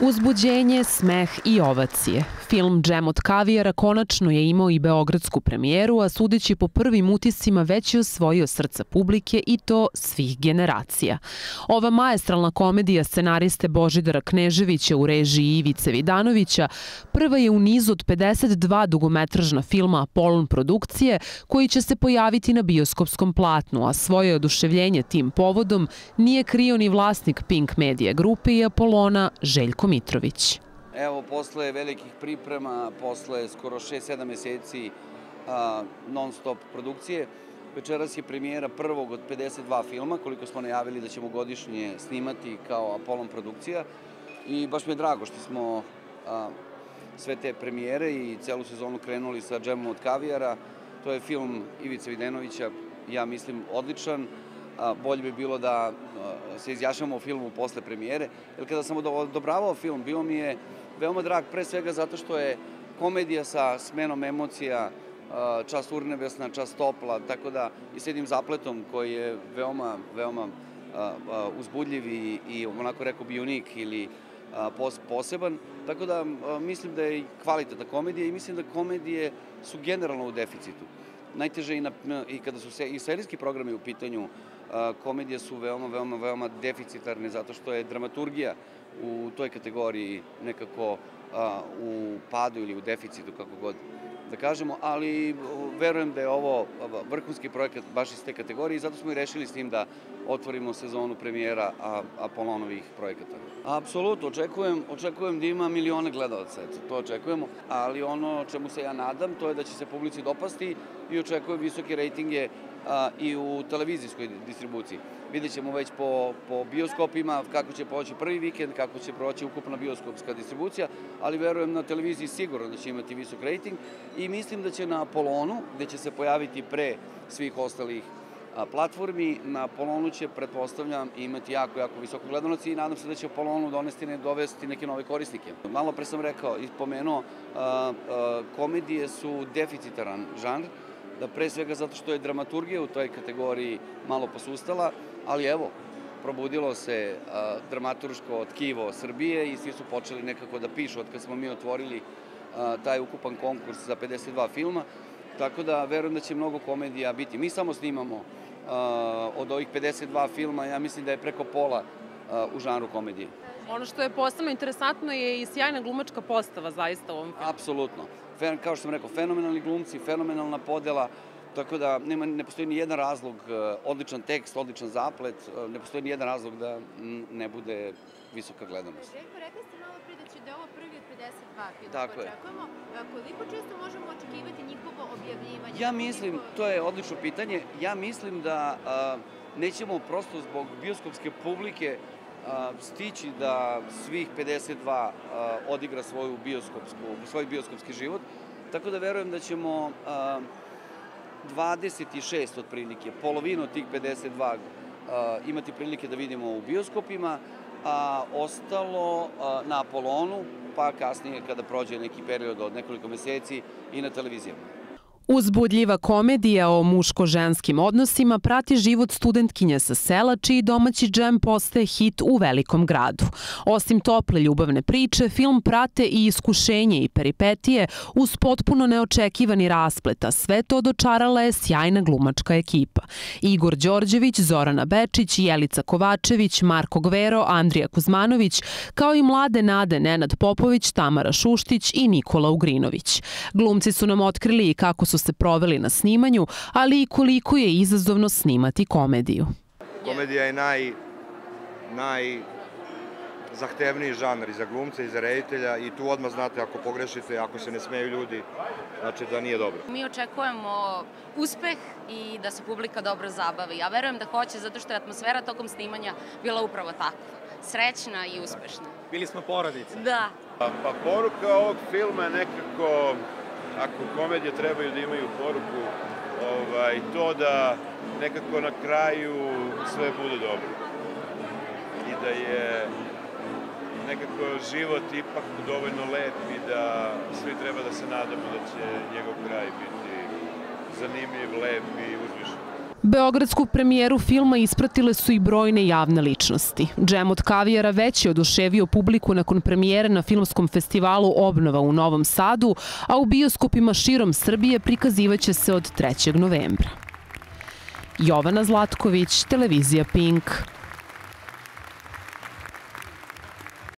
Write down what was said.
Uzbuđenje, smeh i ovacije. Film Džem od kavijara konačno je imao i beogradsku premijeru, a sudeći po prvim utiscima već je osvojio srca publike i to svih generacija. Ova maestralna komedija scenariste Božidara Kneževića u režiji Ivice Vidanovića prva je u nizu od 52 dugometražna filma Apolon produkcije koji će se pojaviti na bioskopskom platnu, a svoje oduševljenje tim povodom nije krio ni vlasnik Pink Media grupe i Apolona Željko Mitrović. Evo, posle velikih priprema, posle skoro 6-7 meseci non-stop produkcije, večeras je premijera prvog od 52 filma, koliko smo najavili da ćemo godišnje snimati kao Apolon produkcija. I baš mi je drago što smo sve te premijere i celu sezonu krenuli sa Džemom od kavijara. To je film Ivice Vidanovića, ja mislim, odličan. Bolje bi bilo da se izjašnjamo o filmu posle premijere, jer kada sam odobravao film, bio mi je veoma drag, pre svega zato što je komedija sa smenom emocija, čas urnebesna, čas topla, tako da i s jednim zapletom koji je veoma uzbudljiv i onako rekao bi unik ili poseban, tako da mislim da je kvalitetna komedija i mislim da komedije su generalno u deficitu. Najteže i kada su i serijski programi u pitanju, komedije su veoma deficitarne zato što je dramaturgija u toj kategoriji nekako u padu ili u deficitu, kako god da kažemo, ali verujem da je ovo vrhunski projekat baš iz te kategorije i zato smo i rešili s tim da otvorimo sezonu premijera Apolonovih projekata. Apsolutno, očekujem da ima milione gledalaca, to očekujemo, ali ono čemu se ja nadam, to je da će se publici dopasti i očekujem visoke rejtinge i u televizijskoj distribuciji. Vidjet ćemo već po bioskopima kako će proći prvi vikend, kako će proći ukupna bioskopska distribucija, ali verujem na televiziji sigurno da će imati visok rejting i mislim da će na Apolonu, gde će se pojaviti pre svih ostalih platformi, na Apolonu će, pretpostavljam, imati jako visoko gledalac i nadam se da će Apolonu dovesti neke nove korisnike. Malo pre sam rekao i pomenuo, komedije su deficitaran žanr, da pre svega zato što je dramaturgija u toj kategoriji malo posustala, ali evo, probudilo se dramaturško tkivo Srbije i svi su počeli nekako da pišu od kad smo mi otvorili taj ukupan konkurs za 52 filma, tako da verujem da će mnogo komedija biti. Mi samo snimamo od ovih 52 filma, ja mislim da je preko pola u žanru komedije. Ono što je posebno interesantno je i sjajna glumačka postava zaista u ovom filmu. Apsolutno. Kao što sam rekao, fenomenalni glumci, fenomenalna podela, tako da ne postoji ni jedan razlog, odličan tekst, odličan zaplet, ne postoji ni jedan razlog da ne bude visoka gledanost. Željko, rekli ste malo pre da će da je ovo prvi od 52 filma. Tako je. Koliko često možemo očekivati njihovo objavljivanje? Ja mislim, to je odlično pitanje, ja mislim da nećemo prosto zbog bioskopske publike stići da svih 52 odigra svoj bioskopski život, tako da verujem da ćemo 26 otprilike, polovinu tih 52 imati prilike da vidimo u bioskopima, a ostalo na Apolonu, pa kasnije kada prođe neki period od nekoliko meseci i na televizijama. Uzbudljiva komedija o muško-ženskim odnosima prati život studentkinja sa sela, čiji domaći džem postaje hit u velikom gradu. Osim tople ljubavne priče, film prate i iskušenje i peripetije uz potpuno neočekivani rasplet, a sve to dočarala je sjajna glumačka ekipa. Igor Đorđević, Zorana Bečić, Jelica Kovačević, Marko Gvero, Andrija Kuzmanović, kao i mlade nade Nenad Popović, Tamara Šuštić i Nikola Ugrinović. Glumci su nam otkrili i kako su se proveli na snimanju, ali i koliko je izazovno snimati komediju. Komedija je najzahtevniji žanr i za glumca i za reditelja i tu odmah znate ako pogrešite, ako se ne smeju ljudi, znači da nije dobro. Mi očekujemo uspeh i da se publika dobro zabavi. Ja verujem da hoće zato što je atmosfera tokom snimanja bila upravo takva. Srećna i uspešna. Bili smo porodica. Da. Pa poruka ovog filma je nekako, ako komedije trebaju da imaju poruku, to da nekako na kraju sve bude dobro. I da je nekako život ipak dovoljno lep i da svi treba da se nadamo da će njegov kraj biti zanimljiv, lep i uzvišen. Beogradsku premijeru filma ispratile su i brojne javne ličnosti. Džem od kavijara već je oduševio publiku nakon premijere na filmskom festivalu Obnova u Novom Sadu, a u bioskopima širom Srbije prikazivaće se od 3. novembra. Jovana Zlatković, televizija Pink.